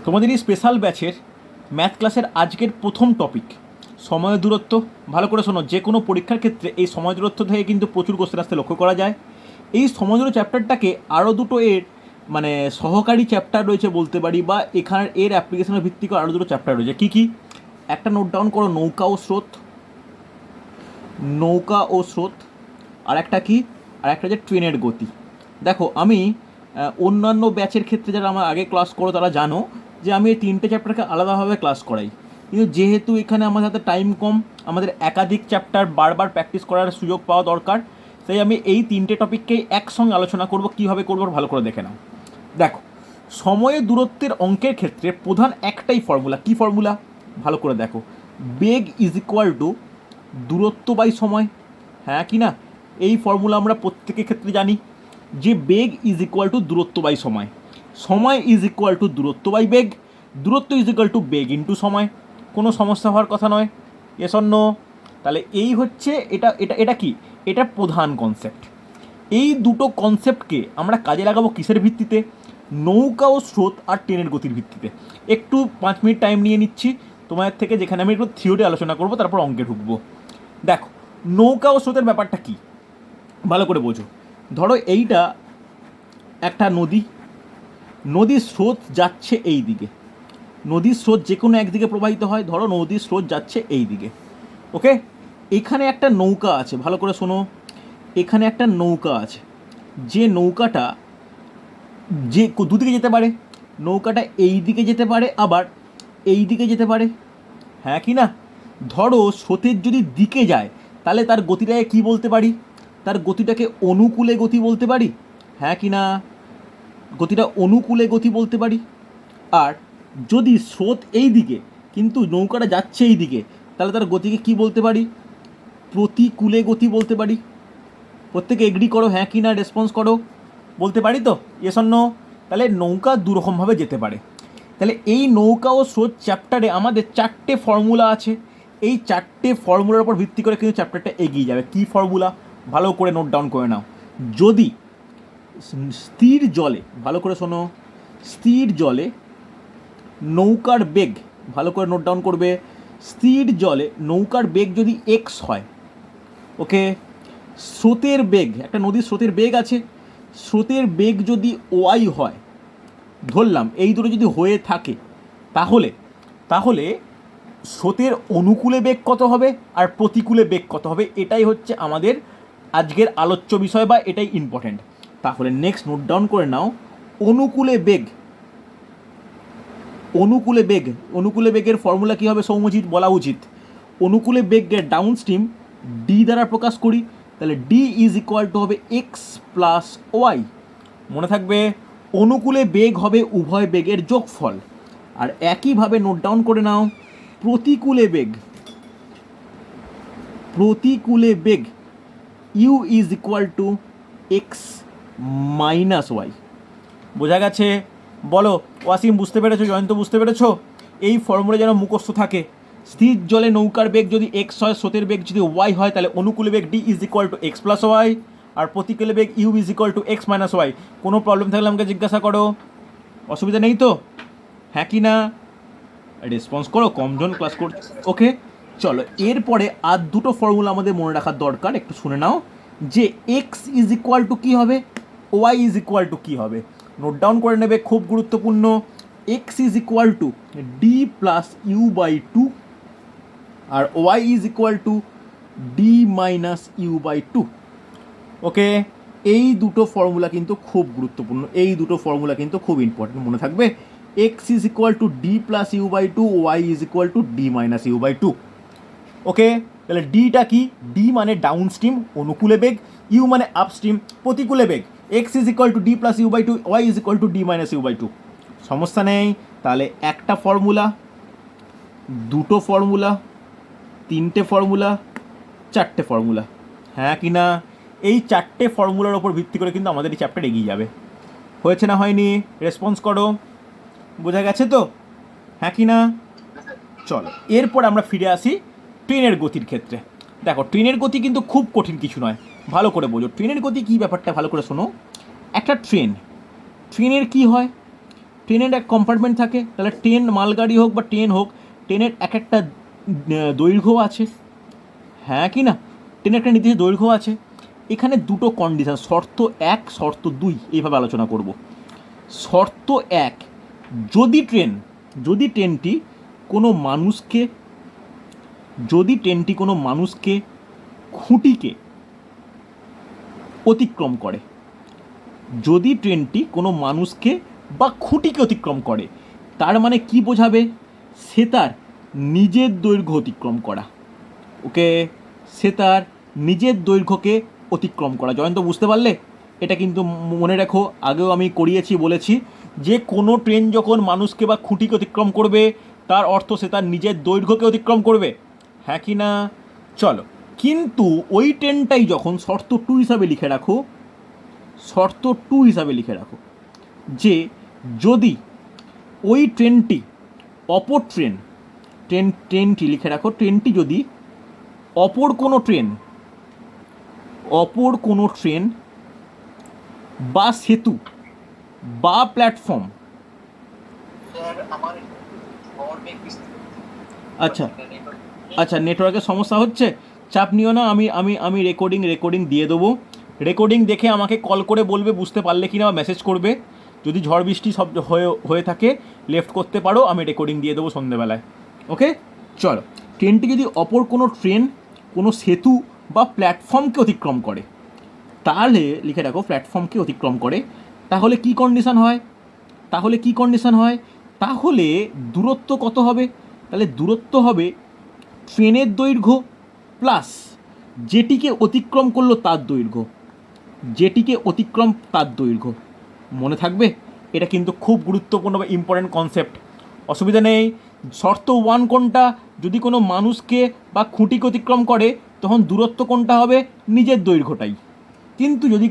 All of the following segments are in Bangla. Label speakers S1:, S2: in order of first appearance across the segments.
S1: তোমাদের এই স্পেশাল ব্যাচের ম্যাথ ক্লাসের আজকের প্রথম টপিক সময় দূরত্ব। ভালো করে শোনো, যে কোনো পরীক্ষার ক্ষেত্রে এই সময় দূরত্ব থেকে কিন্তু প্রচুর কোশ্চেন আসতে লক্ষ্য করা যায়। এই সময় দূরত্ব চ্যাপ্টারটাকে আরও দুটো এর মানে সহকারী চ্যাপ্টার রয়েছে বলতে পারি, বা এখানের এর অ্যাপ্লিকেশনের ভিত্তি করে আরও দুটো চ্যাপ্টার রয়েছে। কী কী? একটা নোট ডাউন করো, নৌকা ও স্রোত। নৌকা ও স্রোত। আর একটা কি? আর একটা যে ট্রেনের গতি। দেখো, আমি অন্যান্য ব্যাচের ক্ষেত্রে যারা আমার আগে ক্লাস করো তারা জানো যে আমি এই তিনটে চ্যাপ্টারকে আলাদাভাবে ক্লাস করাই, কিন্তু যেহেতু এখানে আমাদের হাতে টাইম কম, আমাদের একাধিক চ্যাপ্টার বারবার প্র্যাকটিস করার সুযোগ পাওয়া দরকার, তাই আমি এই তিনটে টপিককেই একসঙ্গে আলোচনা করব। কীভাবে করবো ভালো করে দেখে নাও। দেখো, সময়ের দূরত্বের অঙ্কের ক্ষেত্রে প্রধান একটাই ফর্মুলা। কী ফর্মুলা? ভালো করে দেখো, বেগ ইজ ইকুয়াল টু দূরত্ব বাই সময়। হ্যাঁ কি না? এই ফর্মুলা আমরা প্রত্যেকের ক্ষেত্রে জানি যে বেগ ইজ ইকুয়াল টু দূরত্ব বাই সময়, সময় ইজ ইকুয়াল টু দূরত্ব বাই বেগ, দূরত্ব ইজ ইকুয়াল টু বেগ ইন্টু সময়। কোনো সমস্যা হওয়ার কথা নয়। Yes or no? তাহলে এই হচ্ছে এটা এটা এটা কি? এটা প্রধান কনসেপ্ট। এই দুটো কনসেপ্টকে আমরা কাজে লাগাবো কিসের ভিত্তিতে? নৌকা ও স্রোত আর ট্রেনের গতির ভিত্তিতে। একটু 5 মিনিট টাইম নিয়ে নিচ্ছি তোমাদের থেকে, যেখানে আমি একটু থিওরি আলোচনা করবো, তারপর অঙ্কে ঢুকবো। দেখো, নৌকা ও স্রোতের ব্যাপারটা কি ভালো করে বোঝো। ধরো এইটা একটা নদী, নদীর স্রোত যাচ্ছে এই দিকে। নদীর স্রোত যে কোনো একদিকে প্রবাহিত হয়। ধরো নদীর স্রোত যাচ্ছে এই দিকে, ওকে। এখানে একটা নৌকা আছে, ভালো করে শোনো, এখানে একটা নৌকা আছে। যে নৌকাটা যে দুদিকে যেতে পারে, নৌকাটা এই দিকে যেতে পারে, আবার এই দিকে যেতে পারে। হ্যাঁ কি না? ধরো স্রোতের যদি দিকে যায়, তাহলে তার গতিটাকে কী বলতে পারি? তার গতিটাকে অনুকূলে গতি বলতে পারি। হ্যাঁ কি না? গতিটা অনুকূলে গতি বলতে পারি। আর যদি স্রোত এই দিকে কিন্তু নৌকাটা যাচ্ছে এই দিকে, তাহলে তার গতিকে কী বলতে পারি? প্রতিকূলে গতি বলতে পারি। প্রত্যেকে এগ্রি করো, হ্যাঁ কি না রেসপন্স করো। বলতে পারি তো? Yes or no? তাহলে নৌকা দুরকমভাবে যেতে পারে। তাহলে এই নৌকা ও স্রোত চ্যাপ্টারে আমাদের 4টে ফর্মুলা আছে। এই 4টে ফর্মুলার উপর ভিত্তি করে কিন্তু চ্যাপ্টারটা এগিয়ে যাবে। কী ফর্মুলা? ভালো করে নোট ডাউন করে নাও। যদি স্থির জলে, ভালো করে শোনো, স্থির জলে নৌকার বেগ, ভালো করে নোট ডাউন করবে, স্থির জলে নৌকার বেগ যদি এক্স হয়, ওকে, স্রোতের বেগ, একটা নদীর স্রোতের বেগ আছে, স্রোতের বেগ যদি ওয়াই হয়, ধরলাম এই দুটো যদি হয়ে থাকে, তাহলে তাহলে স্রোতের অনুকূলে বেগ কত হবে আর প্রতিকূলে বেগ কত হবে? এটাই হচ্ছে আমাদের আজকের আলোচ্য বিষয়, বা এটাই ইম্পর্টেন্ট। তাহলে নেক্সট নোট ডাউন করে নাও, অনুকূলে বেগ। অনুকূলে বেগ, অনুকূলে বেগের ফর্মুলা কী হবে সৌম্যজিৎ? বলা উচিত। অনুকূলে বেগের ডাউন স্ট্রিম ডি দ্বারা প্রকাশ করি, তাহলে ডি ইজ ইকুয়াল টু হবে এক্স প্লাস ওয়াই। মনে থাকবে, অনুকূলে বেগ হবে উভয় বেগের যোগফল। আর একইভাবে নোট ডাউন করে নাও, প্রতিকূলে বেগ, প্রতিকূলে বেগ U is equal to X minus Y. বোঝা গেছে? বলো ওয়াসিম, বুঝতে পেরেছো? জয়ন্ত, বুঝতে পেরেছো? এই ফর্মুলা যেন মুখস্থ থাকে। স্থির জলে নৌকার বেগ যদি এক্স হয়, স্রোতের বেগ যদি ওয়াই হয়, তাহলে অনুকূলে বেগ D is equal to X plus Y, আর প্রতিকূলে বেগ U is equal to X minus Y. কোনো প্রবলেম থাকলে আমাকে জিজ্ঞাসা করো, অসুবিধা নেই তো? হ্যাঁ কি না? রেসপন্স করো, কমজন ক্লাস করছো, ওকে। চলো, এরপরে আর দুটো ফর্মুলা আমাদের মনে রাখার দরকার, একটু শুনে নাও। যে এক্স ইজ ইকুয়াল টু কী হবে, ওয়াই ইজ ইকুয়াল টু কী হবে, নোট ডাউন করে নেবে, খুব গুরুত্বপূর্ণ। X is equal to D plus U by two, আর Y is equal to D minus U by two, okay. এই দুটো ফর্মুলা কিন্তু খুব গুরুত্বপূর্ণ, এই দুটো ফর্মুলা কিন্তু খুব ইম্পর্টেন্ট, মনে থাকবে। X is equal to D plus U by two, Y is equal to D minus U by two, okay. তাহলে ডিটা কি? ডি মানে ডাউন স্ট্রিম অনুকূলে বেগ, ইউ মানে আপ স্ট্রিম প্রতিকূলে বেগ। X is equal to D plus U by two, Y is equal to D minus U by two. সমস্যা নেই। তাহলে একটা ফর্মুলা, দুটো ফর্মুলা, তিনটে ফর্মুলা, 4টে ফর্মুলা। হ্যাঁ কি না? এই 4টে ফর্মুলার ওপর ভিত্তি করে কিন্তু আমাদের এই চ্যাপ্টার এগিয়ে যাবে। হয়েছে না হয়নি? রেসপন্স করো। বোঝা গেছে তো? হ্যাঁ কি না? চলো, এরপর আমরা ফিরে আসি ট্রেনের গতির ক্ষেত্রে। দেখো, ট্রেনের গতি কিন্তু খুব কঠিন কিছু নয়, ভালো করে বোঝো। ট্রেনের গতি কী ব্যাপারটা ভালো করে শোনো। একটা ট্রেনের কী হয়? ট্রেনের এক কম্পার্টমেন্ট থাকে, তাহলে ট্রেন মালগাড়ি হোক বা ট্রেন হোক, ট্রেনের এক একটা দৈর্ঘ্য আছে, হ্যাঁ কি না? ট্রেনের একটা নির্দিষ্ট দৈর্ঘ্য আছে। এখানে দুটো কন্ডিশন, শর্ত 1 শর্ত 2 এইভাবে আলোচনা করব। শর্ত 1, যদি ট্রেনটি কোনো মানুষকে খুঁটিকে অতিক্রম করে, যদি ট্রেনটি কোনো মানুষকে বা খুঁটিকে অতিক্রম করে, তার মানে কি বোঝাবে? সে তার নিজের দৈর্ঘ্য অতিক্রম করা। ওকে, সে তার নিজের দৈর্ঘ্যকে অতিক্রম করা। জয়ন্ত, বুঝতে পারলে? এটা কিন্তু মনে রাখো, আগেও আমি করিয়েছি, বলেছি যে কোনো ট্রেন যখন মানুষকে বা খুঁটিকে অতিক্রম করবে, তার অর্থ সে তার নিজের দৈর্ঘ্যকে অতিক্রম করবে, হ্যাঁ কি না? চলো, কিন্তু ওই ট্রেনটাই যখন শর্ত 2 হিসাবে লিখে রাখো, শর্ত 2 হিসাবে লিখে রাখো যে যদি ওই ট্রেনটি অপর ট্রেনটি লিখে রাখো, ট্রেনটি যদি অপর কোনো ট্রেন বা সেতু বা প্ল্যাটফর্ম, আচ্ছা নেটওয়ার্কের সমস্যা হচ্ছে, চাপ নিও না, আমি রেকর্ডিং দিয়ে দেবো। রেকর্ডিং দেখে আমাকে কল করে বলবে বুঝতে পারলে কি না, মেসেজ করবে। যদি ঝড় বৃষ্টি সব হয়ে থাকে লেফট করতে পারো, আমি রেকর্ডিং দিয়ে দেবো সন্ধ্যেবেলায়। ওকে, চলো, ট্রেনটি যদি অপর কোনো ট্রেন, কোনো সেতু বা প্ল্যাটফর্মকে অতিক্রম করে, তাহলে লিখে রাখো প্ল্যাটফর্মকে অতিক্রম করে, তাহলে কি কন্ডিশন হয়? তাহলে দূরত্ব কত হবে? তাহলে দূরত্ব হবে ট্রেনের দৈর্ঘ্য প্লাস যেটিকে অতিক্রম করলো তার দৈর্ঘ্য। মনে থাকবে? এটা কিন্তু খুব গুরুত্বপূর্ণ বা ইম্পর্ট্যান্ট কনসেপ্ট। অসুবিধা নেই। শর্ত 1 কোনটা? যদি কোনো মানুষকে বা খুঁটিকে অতিক্রম করে, তখন দূরত্ব কোনটা হবে? নিজের দৈর্ঘ্যটাই। কিন্তু যদি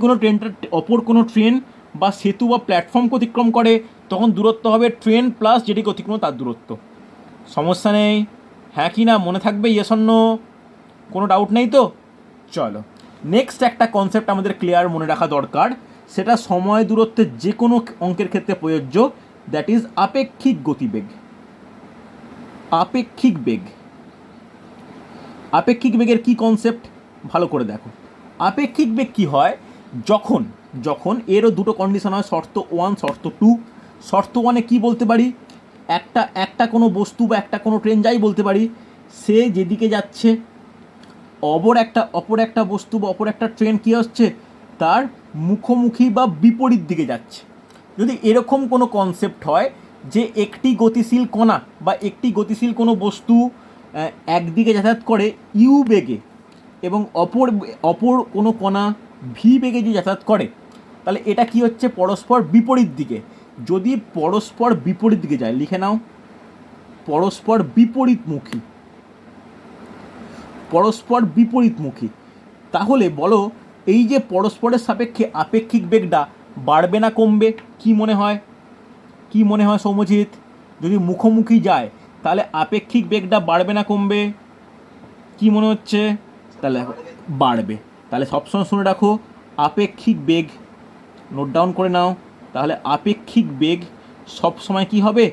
S1: অপর কোনো ট্রেন বা সেতু বা প্ল্যাটফর্মকে অতিক্রম করে, তখন দূরত্ব হবে ট্রেন প্লাস যেটিকে অতিক্রম তার দূরত্ব। সমস্যা নেই, হ্যাঁ কি না? মনে থাকবে? Yes or no? কোনো ডাউট নেই তো? চলো, নেক্সট একটা কনসেপ্ট আমাদের ক্লিয়ার মনে রাখা দরকার, সেটা সময় দূরত্বের যে কোনো অঙ্কের ক্ষেত্রে প্রযোজ্য, দ্যাট ইজ আপেক্ষিক গতিবেগ। আপেক্ষিক বেগের কি কনসেপ্ট ভালো করে দেখো। আপেক্ষিক বেগ কি হয়? যখন এরও দুটো কন্ডিশন হয়, শর্ত 1 শর্ত 2। শর্ত 1-এ কী বলতে পারি? একটা কোনো বস্তু বা একটা কোনো ট্রেন যাই বলতে পারি, সে যেদিকে যাচ্ছে, অপর একটা বস্তু বা অপর একটা ট্রেন কী হচ্ছে, তার মুখোমুখি বা বিপরীত দিকে যাচ্ছে। যদি এরকম কোনো কনসেপ্ট হয় যে একটি গতিশীল কণা বা একটি গতিশীল কোনো বস্তু একদিকে যাতায়াত করে ইউ বেগে, এবং অপর কোনো কণা ভি বেগে যে যাতায়াত করে, তাহলে এটা কি হচ্ছে? পরস্পর বিপরীত দিকে। যদি পরস্পর বিপরীত দিকে যায়, লিখে নাও, পরস্পর বিপরীতমুখী, তাহলে বলো এই যে পরস্পরের সাপেক্ষে আপেক্ষিক বেগটা বাড়বে না কমবে? কি মনে হয় সৌম্যজিৎ? যদি মুখোমুখি যায় তাহলে আপেক্ষিক বেগটা বাড়বে না কমবে? কি মনে হচ্ছে? তাহলে বাড়বে। তাহলে সবসময় শুনে রাখো, আপেক্ষিক বেগ নোট ডাউন করে নাও। তাহলে আপেক্ষিক বেগ সবসময় কি হবে?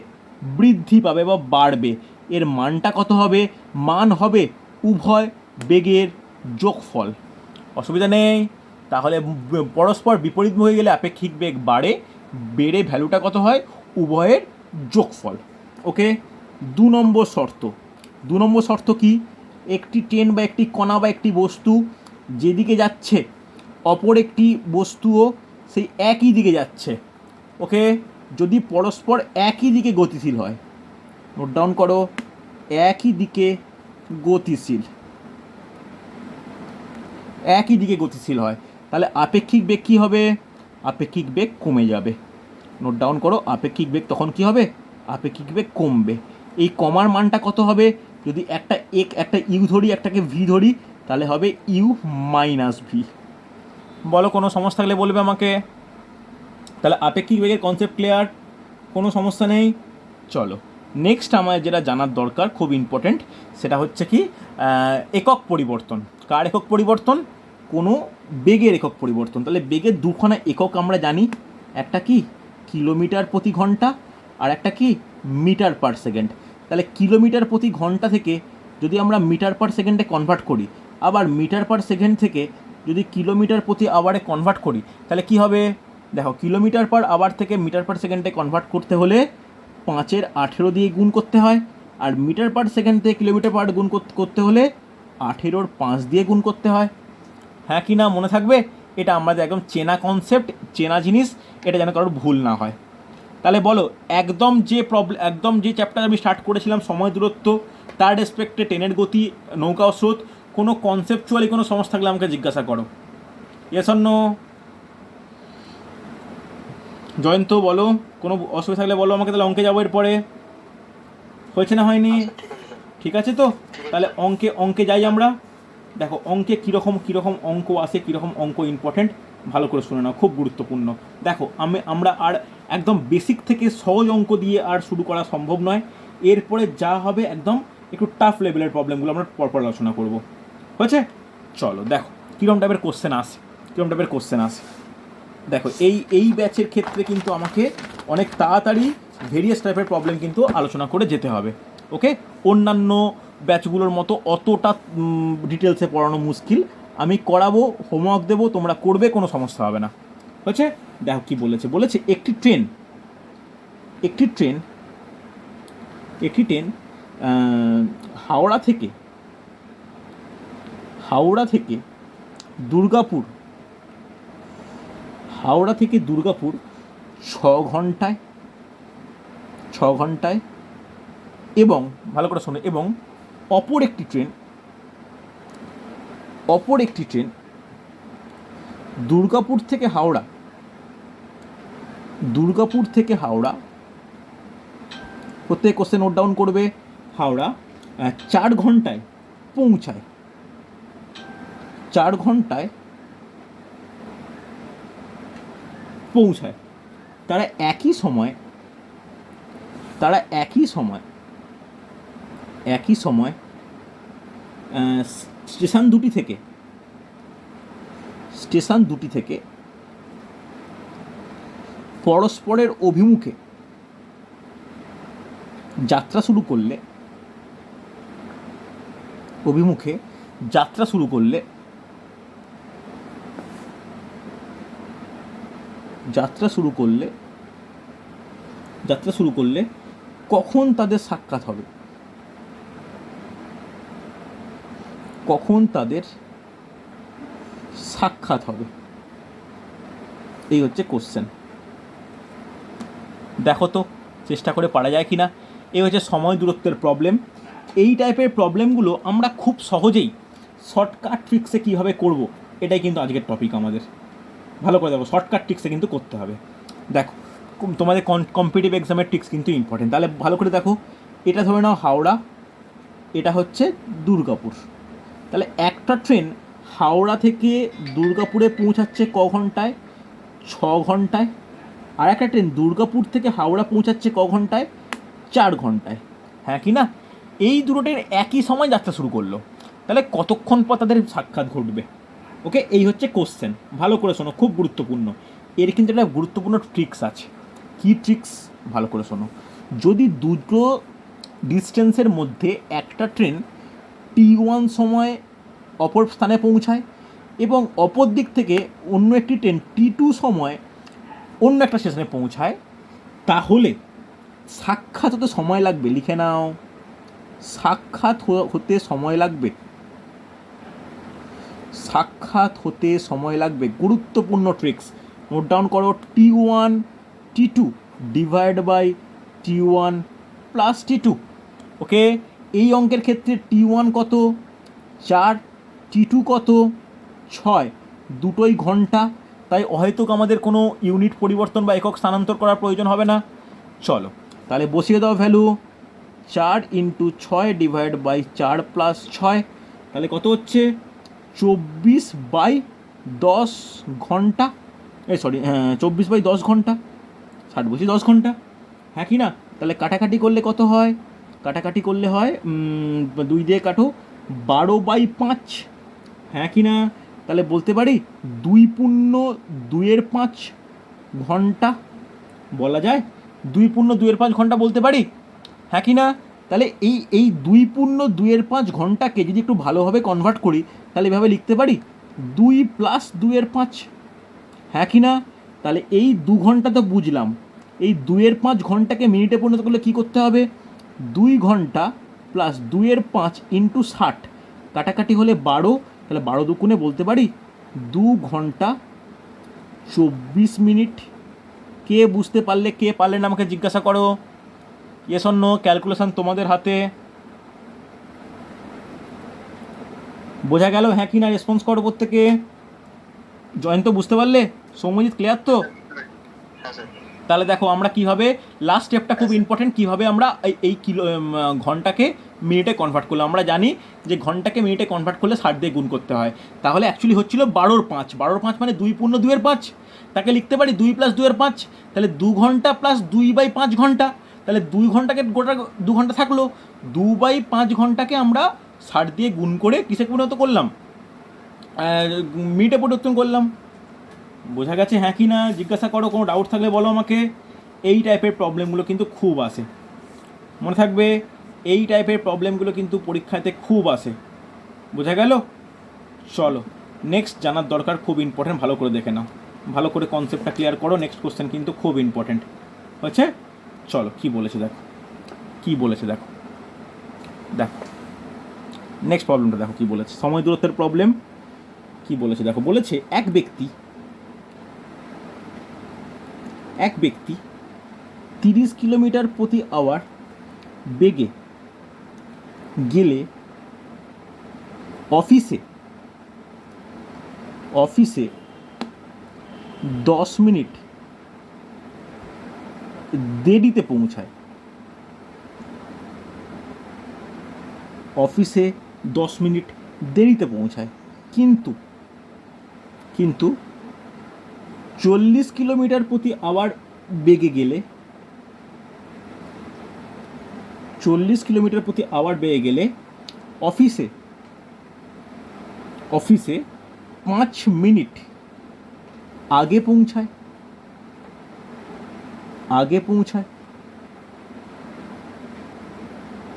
S1: বৃদ্ধি পাবে বা বাড়বে। এর মানটা কত হবে? মান হবে উভয় বেগের যোগফল। অসুবিধা নেই। তাহলে পরস্পর বিপরীত হয়ে গেলে আপেক্ষিক বেগ বেড়ে ভ্যালুটা কত হয়? উভয়ের যোগফল। ওকে, 2 নম্বর শর্ত কি? একটি ট্রেন বা একটি কণা বা একটি বস্তু যেদিকে যাচ্ছে, অপর একটি বস্তুও সেই একই দিকে যাচ্ছে। ওকে, যদি পরস্পর একই দিকে গতিশীল হয়, নোট ডাউন করো, একই দিকে গতিশীল হয়, তাহলে আপেক্ষিক বেগ কী হবে? আপেক্ষিক বেগ কমে যাবে। নোট ডাউন করো, আপেক্ষিক বেগ তখন কী হবে? আপেক্ষিক বেগ কমবে। এই কমার মানটা কত হবে? যদি একটা ইউ ধরি, একটাকে ভি ধরি, তাহলে হবে ইউ মাইনাস ভি। বলো, কোনো সমস্যা থাকলে বলবে আমাকে। তাহলে আপেক্ষিক বেগের কনসেপ্ট ক্লিয়ার, কোনো সমস্যা নেই। চলো, নেক্সট আমার যেটা জানার দরকার, খুব ইম্পর্টেন্ট, সেটা হচ্ছে কি একক পরিবর্তন। কার একক পরিবর্তন? কোনো বেগের একক পরিবর্তন। তাহলে বেগের দুখানা একক আমরা জানি, একটা কি কিলোমিটার প্রতি ঘন্টা, আর একটা কি মিটার পার সেকেন্ড। তাহলে কিলোমিটার প্রতি ঘন্টা থেকে যদি আমরা মিটার পার সেকেন্ডে কনভার্ট করি, আবার মিটার পার সেকেন্ড থেকে যদি কিলোমিটার প্রতি আওয়ারে কনভার্ট করি, তাহলে কি হবে? দেখো, কিলোমিটার পার আওয়ার থেকে মিটার পার সেকেন্ডে কনভার্ট করতে হলে 5-এর 18 দিয়ে গুণ করতে হয়, আর মিটার পার সেকেন্ড থেকে কিলোমিটার পার গুণ করতে হলে 18-র 5 দিয়ে গুণ করতে হয়। হ্যাঁ কি না মনে থাকবে? এটা আমাদের একদম চেনা কনসেপ্ট, চেনা জিনিস, এটা যেন কারোর ভুল না হয়। তাহলে বলো, একদম যে চ্যাপ্টার আমি স্টার্ট করেছিলাম সময় দূরত্ব, তার রেসপেক্টে ট্রেনের গতি, নৌকা ও স্রোত, কোনো কনসেপচুয়ালি কোনো সমস্যা থাকলে আমাকে জিজ্ঞাসা করো। Yes or no? জয়ন্ত বলো, কোনো অসুবিধা থাকলে বলো আমাকে, তাহলে অঙ্কে যাবো এরপরে। হয়েছে না হয়নি? ঠিক আছে তো? তাহলে অঙ্কে যাই আমরা। দেখো অঙ্কে কীরকম অঙ্ক আসে, কীরকম অঙ্ক ইম্পর্টেন্ট, ভালো করে শুনে নাও, খুব গুরুত্বপূর্ণ। দেখো আমরা আর একদম বেসিক থেকে সহজ অঙ্ক দিয়ে আর শুরু করা সম্ভব নয়। এরপরে যা হবে একদম একটু টাফ লেভেলের প্রবলেমগুলো আমরা পরপর আলোচনা করব। হয়েছে? চলো দেখো কীরকম টাইপের কোশ্চেন আসে। দেখো এই ব্যাচের ক্ষেত্রে কিন্তু আমাকে অনেক তাড়াতাড়ি ভেরিয়াস টাইপের প্রবলেম কিন্তু আলোচনা করে যেতে হবে। ওকে, অন্যান্য ব্যাচগুলোর মতো অতটা ডিটেলসে পড়ানো মুশকিল। আমি করাবো, হোমওয়ার্ক দেবো, তোমরা করবে, কোনো সমস্যা হবে না। হয়েছে? দেখো কি বলেছে একটি ট্রেন হাওড়া থেকে দুর্গাপুর 6 ঘন্টায় এবং ভালো করে শোনো, এবং অপর একটি ট্রেন দুর্গাপুর থেকে হাওড়া প্রত্যেক কোশ্চেন নোট ডাউন করবে। হাওড়া 4 ঘন্টায় পৌঁছায়। তারা একই সময় স্টেশন দুটি থেকে পরস্পরের অভিমুখে যাত্রা শুরু করলে কখন তাদের সাক্ষাৎ হবে? এই হচ্ছে কোশ্চেন। দেখো তো চেষ্টা করে পারা যায় কি না। এই হচ্ছে সময় দূরত্বের প্রবলেম। এই টাইপের প্রবলেমগুলো আমরা খুব সহজেই শর্টকাট ট্রিক্সে কীভাবে করব, এটাই কিন্তু আজকের টপিক আমাদের। ভালো করে দেখো, শর্টকাট ট্রিক্সে কিন্তু করতে হবে। দেখো তোমাদের কম্পিটিটিভ এক্সামের ট্রিক্স কিন্তু ইম্পর্টেন্ট। তাহলে ভালো করে দেখো, এটা ধরে নাও হাওড়া, এটা হচ্ছে দুর্গাপুর। তাহলে একটা ট্রেন হাওড়া থেকে দুর্গাপুরে পৌঁছাচ্ছে ক ঘন্টায়? 6 ঘন্টায়। আর একটা ট্রেন দুর্গাপুর থেকে হাওড়া পৌঁছাচ্ছে ক ঘন্টায়? 4 ঘন্টায়। হ্যাঁ কি না? এই দুটো ট্রেন একই সময় যাত্রা শুরু করলো, তাহলে কতক্ষণ পর তাদের সাক্ষাৎ ঘটবে? ওকে, এই হচ্ছে কোশ্চেন। ভালো করে শোনো, খুব গুরুত্বপূর্ণ। এর কিন্তু একটা গুরুত্বপূর্ণ ট্রিক্স আছে। কী ট্রিক্স? ভালো করে শোনো। যদি দুটো ডিস্টেন্সের মধ্যে একটা ট্রেন T1 সময় অপর স্থানে পৌঁছায় এবং অপর দিক থেকে অন্য একটি ট্রেন T2 সময় অন্য একটা স্টেশনে পৌঁছায়, তাহলে সাক্ষাৎ হতে সময় লাগবে। লিখে নাও, সাক্ষাৎ হতে সময় লাগবে। গুরুত্বপূর্ণ ট্রিক্স, নোট ডাউন করো। T1 T2 divide by T1 plus T2। ওকে, এই অঙ্কের ক্ষেত্রে T1 কত? 4, T2 কত? 6, দুটোই ঘন্টা। তাই হয়তো আমাদের কোনো ইউনিট পরিবর্তন বা একক স্থানান্তর করার প্রয়োজন হবে না। চলো তাহলে বসিয়ে দাও ভ্যালু। 4 × 6 ডিভাইড বাই 4 প্লাস 6, তাহলে কত হচ্ছে? 24/10 ঘন্টা। 24/10 ঘন্টা, 10 ঘন্টা। হ্যাঁ কি না? তাহলে কাটাকাটি করলে কত হয়? 2 দিয়ে কাটো, 12/5। হ্যাঁ কি না? তাহলে বলতে পারি 2 × 2 = 5 ঘন্টা। বলা যায় 2 × 2 = 5 ঘন্টা বলতে পারি, হ্যাঁ কি না? তাহলে এই 2 × 2 = 5 ঘন্টাকে যদি একটু ভালোভাবে কনভার্ট করি তাহলে এভাবে লিখতে পারি 2 + 2 = 5, হ্যাঁ কি না? তাহলে এই 2 ঘন্টা তো বুঝলাম, এই 2 × 5 ঘন্টাকে মিনিটে পরিণত করলে কী করতে হবে? 2 ঘন্টা + 2 × 5 × 60, কাটাকাটি হলে 12, তাহলে 12 × 2 বলতে পারি 2 ঘন্টা 24 মিনিট। কে বুঝতে পারলে, কে পারলে না আমাকে জিজ্ঞাসা করো। ইয়েস অর নো, ক্যালকুলেশন তোমাদের হাতে। বোঝা গেল হ্যাঁ কি না? রেসপন্স করো প্রত্যেকে। জয়ন্ত বুঝতে পারলে? সৌম্যজিৎ ক্লিয়ার তো? তাহলে দেখো আমরা কীভাবে, লাস্ট স্টেপটা খুব ইম্পর্টেন্ট, কীভাবে আমরা এই ঘন্টাকে মিনিটে কনভার্ট করলাম। আমরা জানি যে ঘন্টাকে মিনিটে কনভার্ট করলে 60 দিয়ে গুণ করতে হয়। তাহলে অ্যাকচুয়ালি হচ্ছিল 12 × 5, 12 × 5 মানে 2 × 2 = 5, তাকে লিখতে পারি 2 + 2 = 5, তাহলে 2 ঘন্টা + 2/5 ঘন্টা, তাহলে 2 ঘন্টাকে গোটা 2 ঘন্টা থাকলো, 2/5 ঘন্টাকে আমরা 60 দিয়ে গুণ করে কিসে পরিণত করলাম? মিনিটে পরিবর্তন করলাম। বোঝা গেছে হ্যাঁ কি না? জিজ্ঞাসা করো, কোনো ডাউট থাকলে বলো আমাকে। এই টাইপের প্রবলেমগুলো কিন্তু খুব আসে, মনে থাকবে, এই টাইপের প্রবলেমগুলো কিন্তু পরীক্ষাতে খুব আসে। বোঝা গেল? চলো নেক্সট জানার দরকার, খুব ইম্পর্টেন্ট, ভালো করে দেখে নাও, ভালো করে কনসেপ্টটা ক্লিয়ার করো। নেক্সট কোশ্চেন কিন্তু খুব ইম্পর্টেন্ট হচ্ছে। চলো কী বলেছে দেখো, কী বলেছে দেখো, দেখো নেক্সট প্রবলেমটা দেখো কী বলেছে, সময় দূরত্বের প্রবলেম। কী বলেছে দেখো, বলেছে এক ব্যক্তি 30 কিলোমিটার/আওয়ার বেগে গেলে অফিসে 10 মিনিট দেরিতে পৌঁছায়। অফিসে 10 মিনিট দেরিতে পৌঁছায়, কিন্তু 40 কিলোমিটার/আওয়ার বেগে গেলে 40 কিলোমিটার/আওয়ার বেগে গেলে অফিসে 5 মিনিট আগে পৌঁছায়।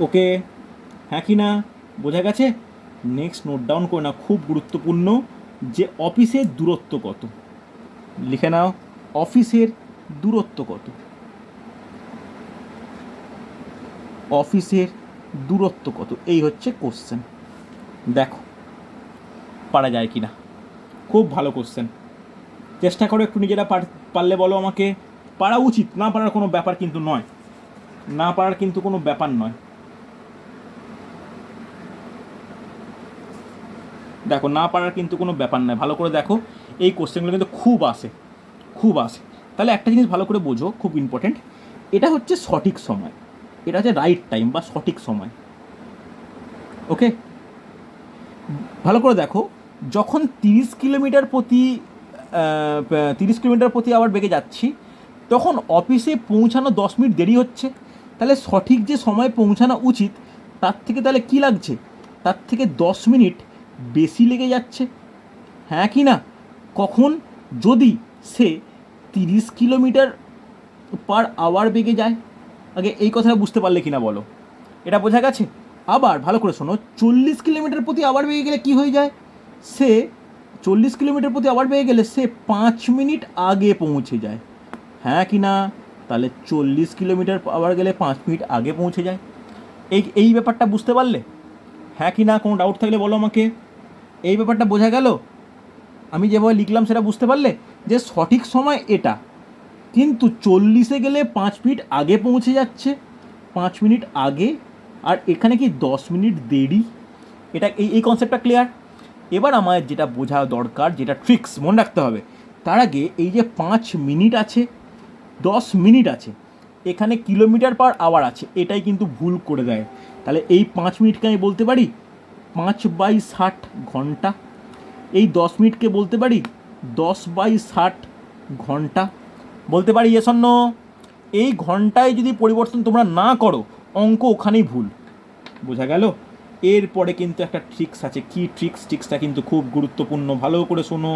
S1: ওকে, হ্যাঁ কি না? বোঝা গেছে? নেক্সট নোট ডাউন করে না, খুব গুরুত্বপূর্ণ, যে অফিসের দূরত্ব কত, লিখে নাও, অফিসের দূরত্ব কত, অফিসের দূরত্ব কত, এই হচ্ছে কোশ্চেন। দেখো পারা যায় কি না, খুব ভালো কোশ্চেন, চেষ্টা করো একটু নিজেরা, পারলে বলো আমাকে। পারা উচিত, না পারার কোনো ব্যাপার কিন্তু নয়, না পারার কিন্তু কোনো ব্যাপার নয়। দেখো না পারার কিন্তু কোনো ব্যাপার নয়, ভালো করে দেখো, এই কোশ্চেনগুলো কিন্তু খুব আসে। তাহলে একটা জিনিস ভালো করে বোঝো, খুব ইম্পর্টেন্ট, এটা হচ্ছে সঠিক সময়, এটা হচ্ছে রাইট টাইম বা সঠিক সময়। ওকে, ভালো করে দেখো, যখন 30 কিলোমিটার/আওয়ার বেগে যাচ্ছি, তখন অফিসে পৌঁছানো 10 মিনিট দেরি হচ্ছে। তাহলে সঠিক যে সময় পৌঁছানো উচিত তার থেকে তাহলে কী লাগছে? তার থেকে 10 মিনিট বেশি লেগে যাচ্ছে, হ্যাঁ কি না? কখন? যদি সে 30 কিলোমিটার/আওয়ার বেগে যায়। আগে এই কথাটা বুঝতে পারলে কি না বলো, এটা বোঝা গেছে? আবার ভালো করে শোনো, 40 কিলোমিটার/আওয়ার বেগে গেলে কী হয়ে যায়? সে 40 কিলোমিটার/আওয়ার বেগে গেলে সে 5 মিনিট আগে পৌঁছে যায়, হ্যাঁ কি না? তাহলে 40 কিলোমিটার/আওয়ার গেলে 5 মিনিট আগে পৌঁছে যায়। এই ব্যাপারটা বুঝতে পারলে, হ্যাঁ কি না? কোনো ডাউট থাকলে বলো আমাকে। এই ব্যাপারটা বোঝা গেল? আমি যেভাবে লিখলাম সেটা বুঝতে পারলে, যে সঠিক সময় এটা, কিন্তু 40-এ গেলে 5 মিনিট আগে পৌঁছে যাচ্ছে, 5 মিনিট আগে, আর এখানে কি 10 মিনিট দেরি। এটা এই কনসেপ্টটা ক্লিয়ার? এবার আমার যেটা বোঝা দরকার, যেটা ট্রিক্স মনে রাখতে হবে, তার আগে এই যে 5 মিনিট আছে, 10 মিনিট আছে, এখানে কিলোমিটার/আওয়ার আছে, এটাই কিন্তু ভুল করে দেয়। তাহলে এই 5 মিনিটকে আমি বলতে পারি 5/60 ঘন্টা, এই 10 মিনিটকে বলতে পারি 10/60 ঘন্টা, বলতে পারি ইয়েস অর নো? এই ঘন্টায় যদি পরিবর্তন তোমরা না করো, অঙ্ক ওখানেই ভুল। বোঝা গেল? এরপরে কিন্তু একটা ট্রিক্স আছে। কি ট্রিক্সটা কিন্তু খুব গুরুত্বপূর্ণ, ভালো করে শোনো,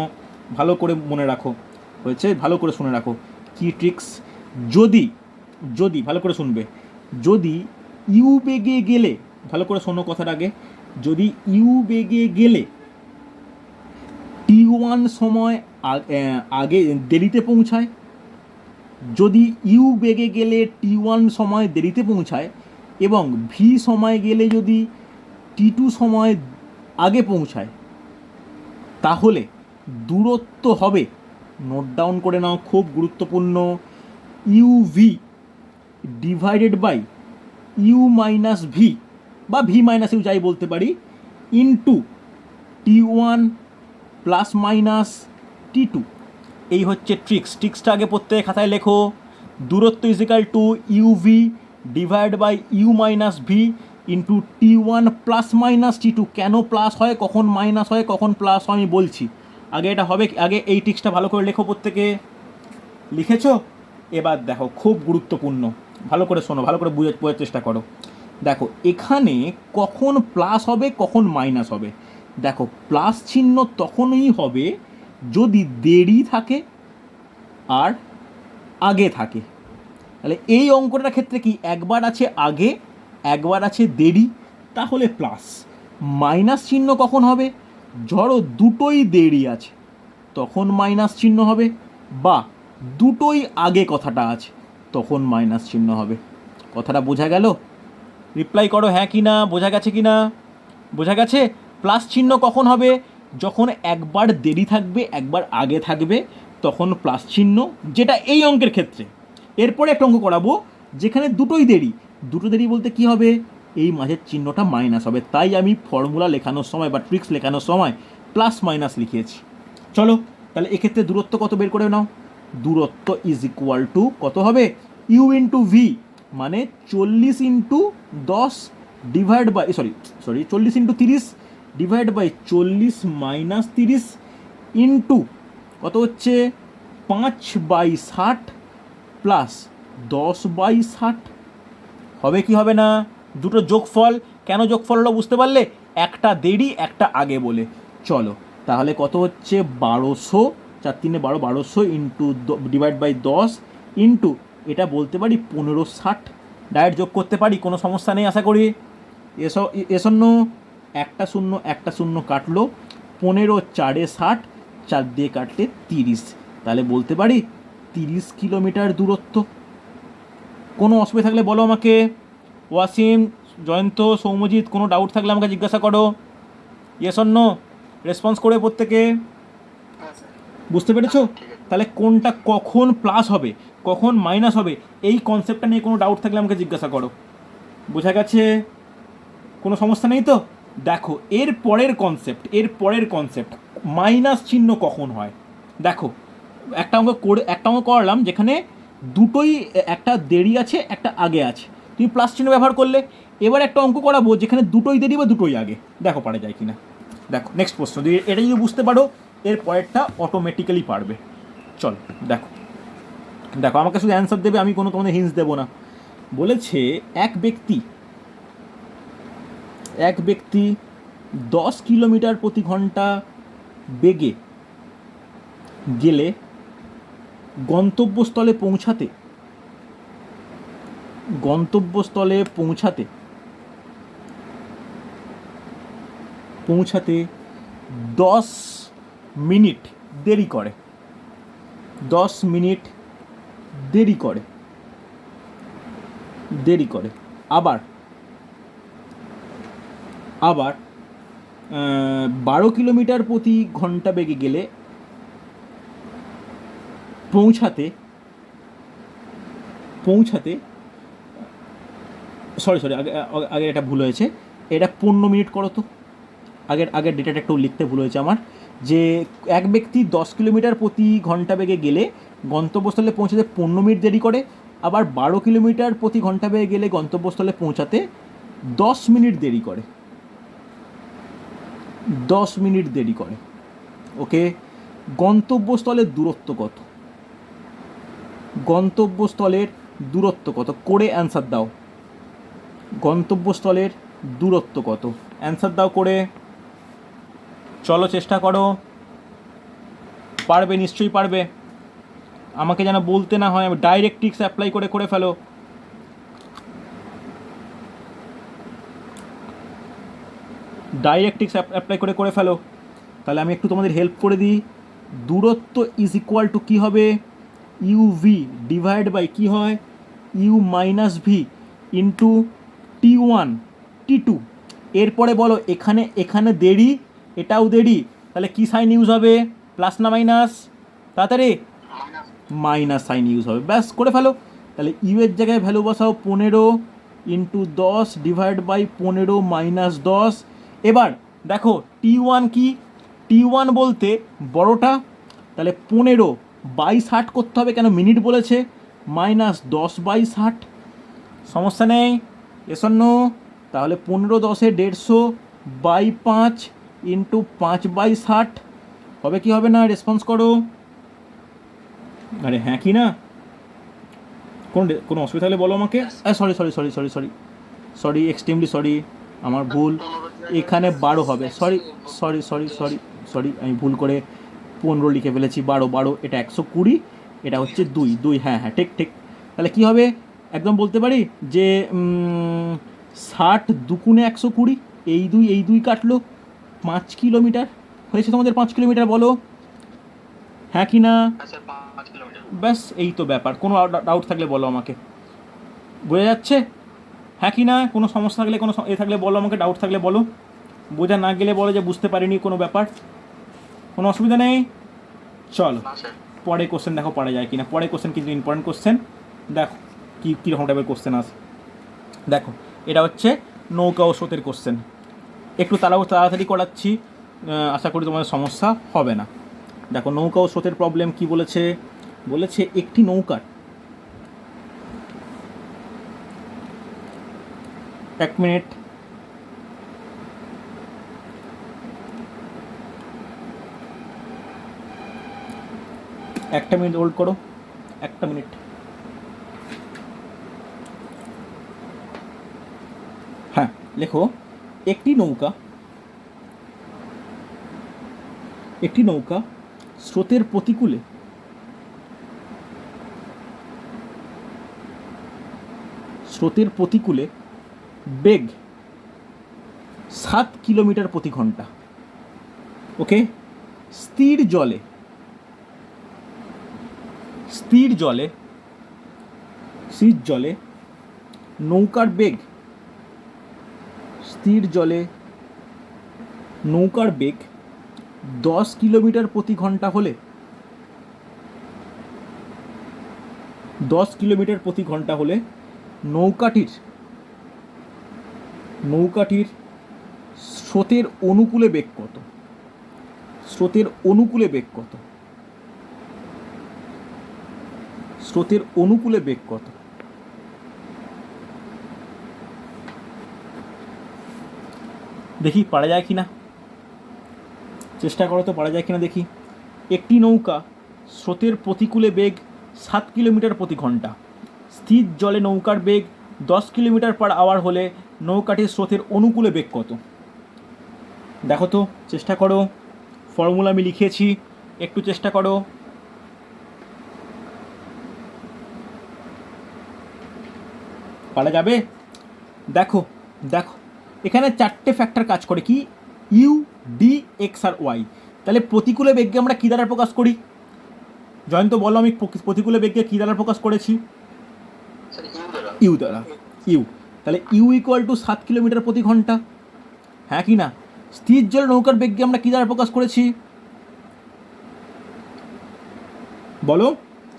S1: ভালো করে মনে রাখো, হয়েছে? ভালো করে শুনে রাখো কি ট্রিক্স। যদি যদি, ভালো করে শুনবে, যদি ইউ বেগে গেলে, ভালো করে শোনো কথার আগে, যদি ইউ বেগে গেলে T1 সময় আগে দেরিতে পৌঁছায়, যদি ইউ বেগে গেলে T1 সময় দেরিতে পৌঁছায় এবং ভি সময় গেলে যদি T2 সময় আগে পৌঁছায়, তাহলে দূরত্ব হবে, নোট ডাউন করে নাও, খুব গুরুত্বপূর্ণ, UV divided by U minus V বা ভি মাইনাস ইউ যাই বলতে পারি, into T1 plus minus T2। এই হচ্ছে ট্রিক্সটা আগে প্রত্যেক খাতায় লেখো। দূরত্ব is equal to UV divide by U minus V into T1 plus minus T2। কেন প্লাস হয়, কখন মাইনাস হয়, কখন প্লাস হয় আমি বলছি, আগে এটা হবে, আগে এই ট্রিক্সটা ভালো করে লেখো প্রত্যেকে। লিখেছো? এবার দেখো, খুব গুরুত্বপূর্ণ, ভালো করে শোনো, ভালো করে বোঝার চেষ্টা করো। দেখো এখানে কখন প্লাস হবে, কখন মাইনাস হবে। দেখো প্লাস চিহ্ন তখনই হবে যদি দেরি থাকে আর আগে থাকে। তাহলে এই অঙ্কটার ক্ষেত্রে কি, একবার আছে আগে, একবার আছে দেরি, তাহলে প্লাস। মাইনাস চিহ্ন কখন হবে, ধরো দুটোই দেরি আছে, তখন মাইনাস চিহ্ন হবে, বা দুটোই আগে কথাটা আছে, তখন মাইনাস চিহ্ন হবে। কথাটা বোঝা গেল? রিপ্লাই করো হ্যাঁ কি না, বোঝা গেছে কি না? বোঝা গেছে? প্লাস চিহ্ন কখন হবে, যখন একবার দেরি থাকবে, একবার আগে থাকবে, তখন প্লাস চিহ্ন, যেটা এই অঙ্কের ক্ষেত্রে। এরপরে একটা অঙ্ক করাবো যেখানে দুটোই দেরি, দুটো দেরি বলতে কি হবে, এই মাঝের চিহ্নটা মাইনাস হবে, তাই আমি ফর্মুলা লেখানোর সময় বা ট্রিক্স লেখানোর সময় প্লাস মাইনাস লিখিয়েছি। চলো তাহলে এক্ষেত্রে দূরত্ব কত বের করে নাও। দূরত্ব ইজ ইকুয়াল টু কত হবে, ইউ ইন্টু ভি, মানে 40 into 10 divide by 40 into 30 divide by 40 minus 30 into কত হচ্ছে 5/60 প্লাস 10/60। হবে কি হবে না? দুটো যোগফল। কেন যোগফল হলো বুঝতে পারলে? একটা দেরি, একটা আগে বলে। চলো তাহলে কত হচ্ছে 1200, 4 3 12, 1200 ইন্টু ডিভাইড বাই 10 ইন্টু এটা বলতে পারি 1560। ডাইরেক্ট যোগ করতে পারি, কোনো সমস্যা নেই আশা করি। শূন্য, একটা শূন্য কাটলো, 15 4 60, 4 দিয়ে কাটলে 30, তাহলে বলতে পারি 30 কিলোমিটার দূরত্ব। কোনো অসুবিধা থাকলে বলো আমাকে। ওয়াসিম, জয়ন্ত, সৌম্যজিৎ, কোনো ডাউট থাকলে আমাকে জিজ্ঞাসা করো। ইয়েস অর নো রেসপন্স করে প্রত্যেকে। বুঝতে পেরেছো? তাহলে কোনটা কখন প্লাস হবে, কখন মাইনাস হবে, এই কনসেপ্টটা নিয়ে কোনো ডাউট থাকলে আমাকে জিজ্ঞাসা করো। বোঝা গেছে? কোনো সমস্যা নেই তো? দেখো এর পরের কনসেপ্ট মাইনাস চিহ্ন কখন হয়। দেখো একটা অঙ্ক করলাম যেখানে দুটোই, একটা দেরি আছে, একটা আগে আছে, তুমি প্লাস চিহ্ন ব্যবহার করলে। এবার একটা অঙ্ক করাবো যেখানে দুটোই দেরি বা দুটোই আগে, দেখো পারা যায় কিনা। দেখো নেক্সট প্রশ্ন, এটা যদি বুঝতে পারো এর পরেরটা অটোমেটিক্যালি পারবে। চলো দেখো, আমাকে শুধু অ্যান্সার দেবে, আমি কোনো তোমাদের হিন্টস দেবো না। বলেছে এক ব্যক্তি 10 কিলোমিটার প্রতি ঘন্টা বেগে গেলে গন্তব্যস্থলে পৌঁছাতে 10 মিনিট দেরি করে। 10 মিনিট দেরি করে। আবার 12 কিলোমিটার প্রতি ঘন্টা বেগে গেলে পৌঁছাতে আগে এটা ভুল হয়েছে, এটা 15 মিনিট করো তো। আগের ডেটাটা একটু লিখতে ভুল হয়েছে আমার, যে এক ব্যক্তি 10 কিলোমিটার প্রতি ঘন্টা বেগে গেলে গন্তব্যস্থলে পৌঁছাতে 15 মিনিট দেরি করে, আবার 12 কিলোমিটার প্রতি ঘন্টা বেগে গেলে গন্তব্যস্থলে পৌঁছাতে 10 মিনিট দেরি করে। 10 মিনিট দেরি করে। ওকে, গন্তব্যস্থলের দূরত্ব কত করে অ্যান্সার দাও। গন্তব্যস্থলের দূরত্ব কত, অ্যান্সার দাও করে। চলো চেষ্টা করো, পারবে, নিশ্চয়ই পারবে। আমাকে যেন বলতে না হয়, আমি ডাইরেক্ট ট্রিক্স অ্যাপ্লাই করে ফেলো। ডাইরেক্ট্রিক্স অ্যাপ্লাই করে ফেলো। তাহলে আমি একটু তোমাদের হেল্প করে দিই। দূরত্ব ইজ ইকুয়াল টু কী হবে, ইউ ভি ডিভাইড বাই কী হয়, U minus V into T one T two. এরপরে বলো এখানে এখানে দেরি, এটাও দেরি, তাহলে কী সাইন ইউজ হবে, প্লাস না মাইনাস, তাড়াতাড়ি মাইনাস সাইন ইউজ হবে। ব্যাস করে ফেলো। তাহলে ইউ এর জায়গায় ভ্যালু বসাও 15 ইন্টু 10 ডিভাইড বাই 15 মাইনাস 10। এবার দেখো টি ওয়ান কি, টি ওয়ান বলতে বড়টা, তাহলে 15/60 করতে হবে, কেন মিনিট বলেছে, মাইনাস 10/60, সমস্যা নেই, এসন্ন। তাহলে 15×10 150 বাই 5 ইন্টু 5/60 হবে কি হবে না, রেসপন্স করো। আরে হ্যাঁ কি না, কোনো অসুবিধা হলে বলো আমাকে। Sorry sorry sorry sorry sorry sorry extremely sorry, আমার ভুল, এখানে 12 হবে, sorry sorry sorry sorry sorry আমি ভুল করে 15 লিখে ফেলেছি, 12, এটা 120, এটা হচ্ছে 2, হ্যাঁ হ্যাঁ ঠিক ঠিক। তাহলে কী হবে, একদম বলতে পারি যে 60 2 × 120, এই দুই কাটলো, 5 কিলোমিটার হয়েছে তোমাদের, 5 কিলোমিটার বলো হ্যাঁ কি না। ব্যাস এই তো ব্যাপার, কোনো ডাউট থাকলে বলো আমাকে, বোঝা যাচ্ছে হ্যাঁ কি না, কোনো সমস্যা থাকলে কোনো থাকলে বলো আমাকে, ডাউট থাকলে বলো, বোঝা না গেলে বলো যে বুঝতে পারিনি, কোনো ব্যাপার, কোনো অসুবিধা নেই। চলো পরে কোশ্চেন দেখো পারা যায় কিনা, পরে কোশ্চেন কিন্তু ইম্পর্টেন্ট কোশ্চেন, দেখো কীরকম টাইপের কোশ্চেন আসে। দেখো এটা হচ্ছে নৌকা ও স্রোতের কোশ্চেন, একটু তাড়াতাড়ি করাচ্ছি, আশা করি তোমাদের সমস্যা হবে না। দেখো নৌকা ও স্রোতের প্রবলেম কি বলেছে, বলেছে একটি নৌকার, এক মিনিট, একটা মিনিট হোল্ড করো, একটা মিনিট। হ্যাঁ লেখো, একটি নৌকা স্রোতের প্রতিকূলে বেগ 7 কিলোমিটার প্রতি ঘন্টা, ওকে, স্থির জলে নৌকার বেগ 10 কিলোমিটার প্রতি ঘন্টা হলে, 10 কিলোমিটার প্রতি ঘন্টা হলে নৌকাটির স্রোতের অনুকূলে বেগ কত, স্রোতের অনুকূলে বেগ কত। দেখি পারা যায় কি না, চেষ্টা করো তো পারা যায় কি না দেখি। একটি নৌকা স্রোতের প্রতিকূলে বেগ 7 কিলোমিটার প্রতি ঘন্টা, স্থির জলে নৌকার বেগ 10 কিলোমিটার/আওয়ার হলে নৌকাটির স্রোতের অনুকূলে বেগ কত। দেখো তো চেষ্টা করো, ফর্মুলা আমি লিখেছি, একটু চেষ্টা করো। পারা যাবে, দেখো এখানে 4টে ফ্যাক্টর কাজ করে, কি, ইউ, ডি, এক্স আর ওয়াই। তাহলে প্রতিকূলে বেগকে আমরা কী দ্বারা প্রকাশ করি, জয়ন্ত বলো, আমি প্রতিকূলে বেগকে কী দ্বারা প্রকাশ করেছি, ইউ দ্বারা, তাহলে ইউ ইকুয়াল টু 7 কিলোমিটার প্রতি ঘন্টা, হ্যাঁ কি না। স্থির জল নৌকার বেগকে আমরা কী দ্বারা প্রকাশ করেছি, বলো,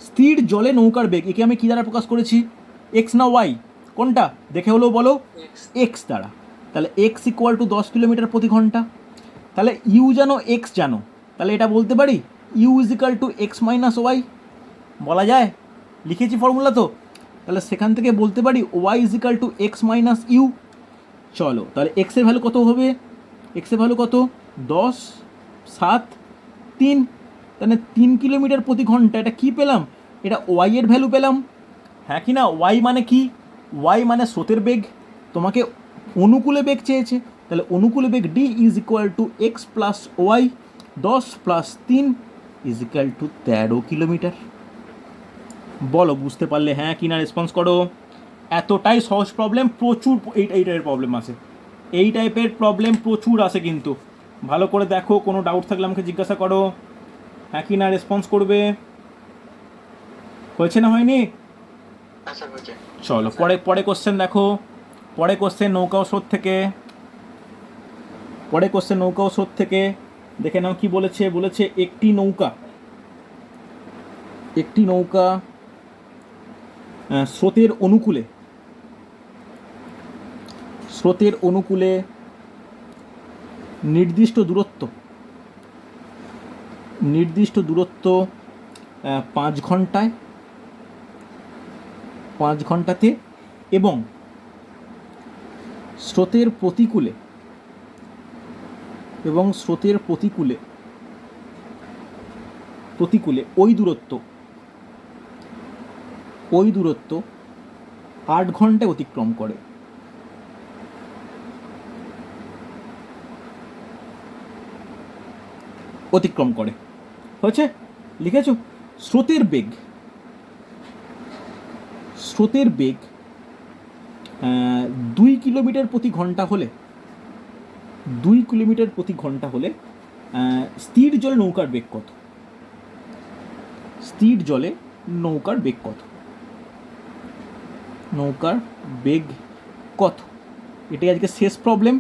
S1: স্থির জলে নৌকার বেগ, একে আমি কী দ্বারা প্রকাশ করেছি, এক্স না ওয়াই, কোনটা দেখে হলেও বলো, এক্স দ্বারা। তাহলে এক্স ইকুয়াল টু 10 কিলোমিটার প্রতি ঘন্টা। তাহলে ইউ জানো, এক্স জানো, তাহলে এটা বলতে পারি U is equal to X minus Y, বলা যায়, লিখেছি ফর্মুলা তো, তাহলে সেখান থেকে বলতে পারি Y is equal to X minus U. চলো তাহলে এক্সের ভ্যালু কত হবে, এক্সের ভ্যালু কত, 10, 7, 3, তাহলে 3 কিলোমিটার প্রতি ঘন্টা, এটা কী পেলাম, এটা ওয়াই এর ভ্যালু পেলাম, হ্যাঁ কি না। ওয়াই মানে কি, ওয়াই মানে স্রোতের বেগ, তোমাকে অনুকূলে বেগ চেয়েছে, তাহলে অনুকূলে বেগ D is equal to X plus Y, 10 + 3 is equal to 13 kilometre. বলো বুঝতে পারলে হ্যাঁ কি না, রেসপন্স করো। এতটাই সহজ প্রবলেম, প্রচুর এই টাইপের প্রবলেম আছে, এই টাইপের প্রবলেম প্রচুর আসে কিন্তু, ভালো করে দেখো, কোনো ডাউট থাকলে আমাকে জিজ্ঞাসা করো। হ্যাঁ কি না রেসপন্স করবে? হয়েছে না হয়নি? চলো পরে কোশ্চেন দেখো। পরে কোশ্চেন নৌকা ও স্রোত থেকে দেখে নাও কি বলেছে। বলেছে একটি নৌকা স্রোতের অনুকূলে নির্দিষ্ট দূরত্ব 5 ঘন্টাতে এবং স্রোতের প্রতিকূলে ওই দূরত্ব 8 ঘন্টায় অতিক্রম করে। হয়েছে? লিখেছো? স্রোতের বেগ 2 কিলোমিটার প্রতি ঘন্টা হলে স্থির জলে নৌকার বেগ কত? এটাই আজকে শেষ প্রবলেম।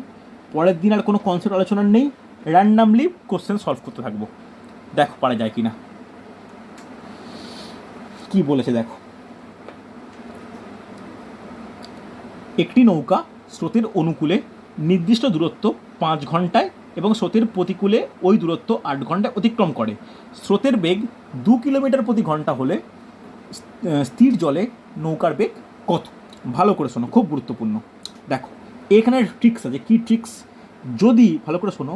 S1: পরের দিন আর কোনো কনসেপ্ট আলোচনা নেই, র্যান্ডামলি কোশ্চেন সলভ করতে থাকবো। দেখো পারা যায় কি না। কি বলেছে দেখো, একটি নৌকা স্রোতের অনুকূলে নির্দিষ্ট দূরত্ব 5 ঘন্টায় এবং স্রোতের প্রতিকূলে ওই দূরত্ব 8 ঘন্টায় অতিক্রম করে। স্রোতের বেগ 2 কিলোমিটার প্রতি ঘন্টা হলে স্থির জলে নৌকার বেগ কত? ভালো করে শোনো, খুব গুরুত্বপূর্ণ। দেখো এখানে ট্রিক্স আছে। কি ট্রিক্স? যদি ভালো করে শোনো,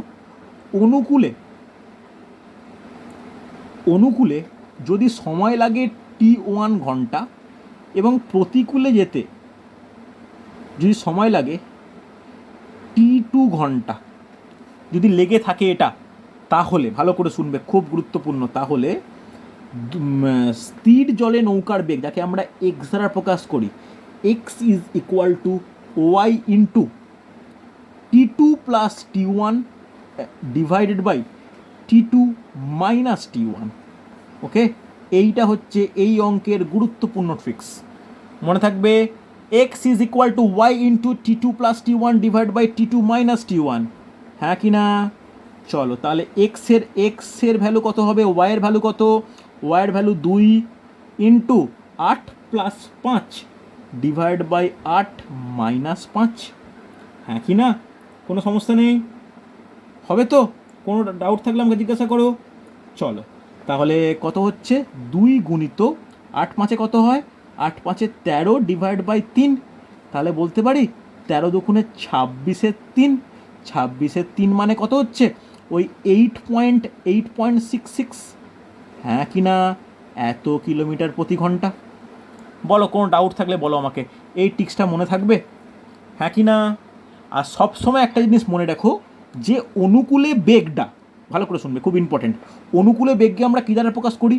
S1: অনুকূলে যদি সময় লাগে T1 ঘন্টা এবং প্রতিকূলে যেতে যদি সময় লাগে T2 ঘন্টা যদি লেগে থাকে, এটা তাহলে ভালো করে শুনবে, খুব গুরুত্বপূর্ণ। তাহলে স্থির জলে নৌকার বেগ, যাকে আমরা x দ্বারা প্রকাশ করি, x is equal to y into T2 plus T1 divided by T2 minus T1। Okay, এইটা হচ্ছে এই অঙ্কের গুরুত্বপূর্ণ ট্রিক্স। মনে থাকবে, x is equal to y into T2 plus T1 divide by T2 minus T1। হ্যাঁ কি না? চলো তাহলে x এর ভ্যালু কত হবে? y এর ভ্যালু কত? y এর value 2 into 8 plus 5 divide by 8 minus 5। হ্যাঁ কি না? কোনো সমস্যা নেই? হবে তো? কোনো ডাউট থাকলে আমাকে জিজ্ঞাসা করো। চলো তাহলে কত হচ্ছে? 2 গুণিত 8 5-এ কত হয়? 8 5-এ 13 ডিভাইড বাই 3। তাহলে বলতে পারি 13 দুগুণে 26-এর 3। 26-এর 3 মানে কত হচ্ছে? ওই 8.66। হ্যাঁ কি না? এত কিলোমিটার প্রতি ঘন্টা। বলো, কোনো ডাউট থাকলে বলো আমাকে। এই ট্রিক্সটা মনে থাকবে? হ্যাঁ কি না? আর সবসময় একটা জিনিস মনে রাখো, যে অনুকূলে বেগটা, ভালো করে শুনবে, খুব ইম্পর্টেন্ট। অনুকূলে বেগকে আমরা কী দ্বারা প্রকাশ করি?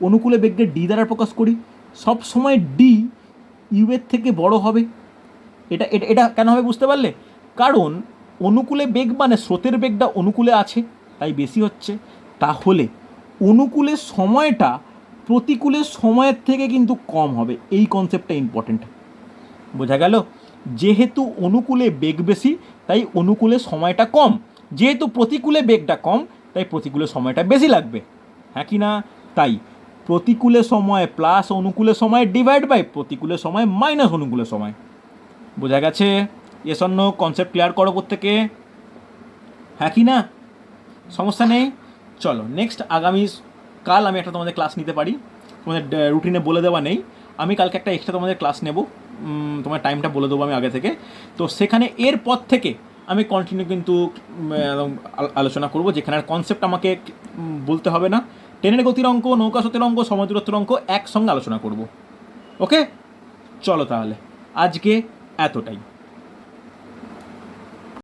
S1: অনুকূলে বেগকে ডি দ্বারা প্রকাশ করি। সবসময় ডি ইউ এর থেকে বড় হবে। এটা কেন হবে বুঝতে পারলে? কারণ অনুকূলে বেগ মানে স্রোতের বেগটা অনুকূলে আছে, তাই বেশি হচ্ছে। তাহলে অনুকূলের সময়টা প্রতিকূলের সময়ের থেকে কিন্তু কম হবে। এই কনসেপ্টটা ইম্পর্টেন্ট। বোঝা গেল? যেহেতু অনুকূলে বেগ বেশি, তাই অনুকূলের সময়টা কম। যেহেতু প্রতিকূলে বেগটা কম, তাই প্রতিকূলের সময়টা বেশি লাগবে। হ্যাঁ কি না? তাই প্রতিকূলের সময় প্লাস অনুকূলের সময় ডিভাইড বাই প্রতিকূলের সময় মাইনাস অনুকূলের সময়। বোঝা গেছে? এস অন্য কনসেপ্ট ক্লিয়ার করো প্রত্যেকে। হ্যাঁ কি না? সমস্যা নেই? চলো নেক্সট কাল আমি একটা তোমাদের ক্লাস নিতে পারি, তোমাদের রুটিনে বলে দেওয়া নেই। আমি কালকে একটা এক্সট্রা তোমাদের ক্লাস নেব, তোমার টাইমটা বলে দেবো আমি আগে থেকে। তো সেখানে এরপর থেকে আমি কন্টিনিউ কিন্তু আলোচনা করব, যেখানে আর কনসেপ্ট আমাকে বলতে হবে না। ট্রেনের গতির অঙ্ক, নৌকা স্রোতের অঙ্ক, সময় দূরত্বের অঙ্ক একসঙ্গে আলোচনা করব। ওকে, চলো তাহলে আজকে এতটাই।